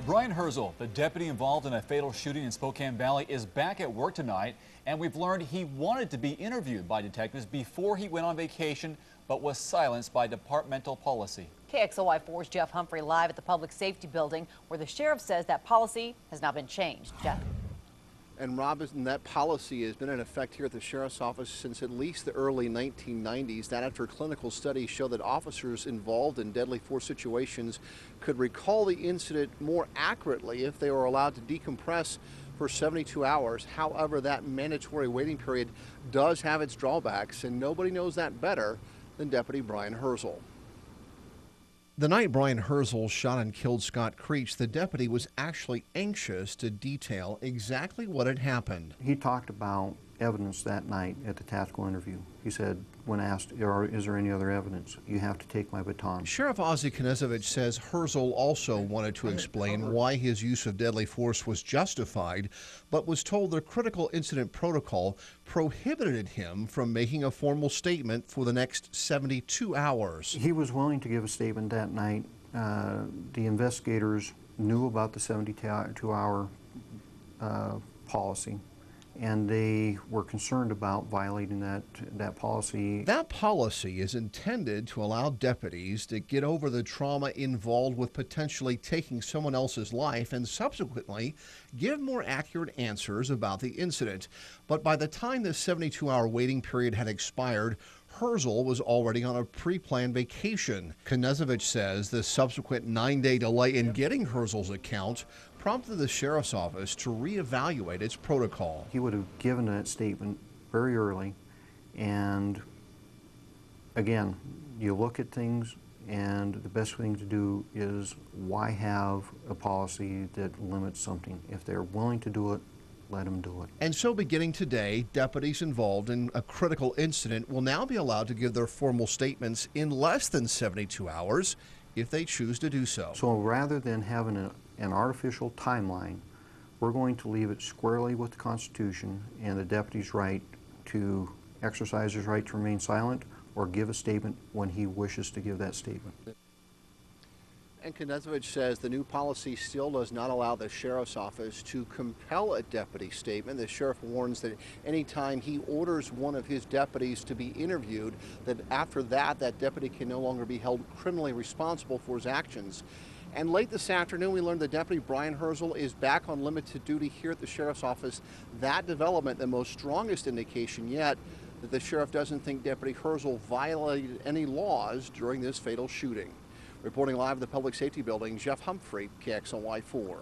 Brian Hirzel, the deputy involved in a fatal shooting in Spokane Valley, is back at work tonight, and we've learned he wanted to be interviewed by detectives before he went on vacation, but was silenced by departmental policy. KXLY4's Jeff Humphrey live at the Public Safety Building, where the sheriff says that policy has not been changed. Jeff? And Robinson, that policy has been in effect here at the Sheriff's Office since at least the early 1990s. That after clinical studies show that officers involved in deadly force situations could recall the incident more accurately if they were allowed to decompress for 72 hours. However, that mandatory waiting period does have its drawbacks, and nobody knows that better than Deputy Brian Hirzel. The night Brian Hirzel shot and killed Scott Creach, the deputy was actually anxious to detail exactly what had happened. He talked about evidence that night at the tactical interview. He said, when asked, is there any other evidence? You have to take my baton. Sheriff Ozzie Knezovich says Hirzel also wanted to explain why his use of deadly force was justified, but was told the critical incident protocol prohibited him from making a formal statement for the next 72 hours. He was willing to give a statement that night. The investigators knew about the 72-hour policy, and they were concerned about violating that policy. That policy is intended to allow deputies to get over the trauma involved with potentially taking someone else's life and subsequently give more accurate answers about the incident. But by the time the 72-hour waiting period had expired, Hirzel was already on a pre-planned vacation. Knezovich says the subsequent 9-day delay in getting Hirzel's account prompted the sheriff's office to reevaluate its protocol. He would have given that statement very early, and again, you look at things, and the best thing to do is why have a policy that limits something? If they're willing to do it, let them do it. And so beginning today, deputies involved in a critical incident will now be allowed to give their formal statements in less than 72 hours if they choose to do so. So rather than having an artificial timeline, we're going to leave it squarely with the Constitution and the deputy's right to exercise his right to remain silent or give a statement when he wishes to give that statement. And Knezovich says the new policy still does not allow the sheriff's office to compel a deputy statement. The sheriff warns that anytime he orders one of his deputies to be interviewed, that after that deputy can no longer be held criminally responsible for his actions. And late this afternoon, we learned that Deputy Brian Hirzel is back on limited duty here at the sheriff's office. That development, the most strongest indication yet that the sheriff doesn't think Deputy Hirzel violated any laws during this fatal shooting. Reporting live at the Public Safety Building, Jeff Humphrey, KXLY4.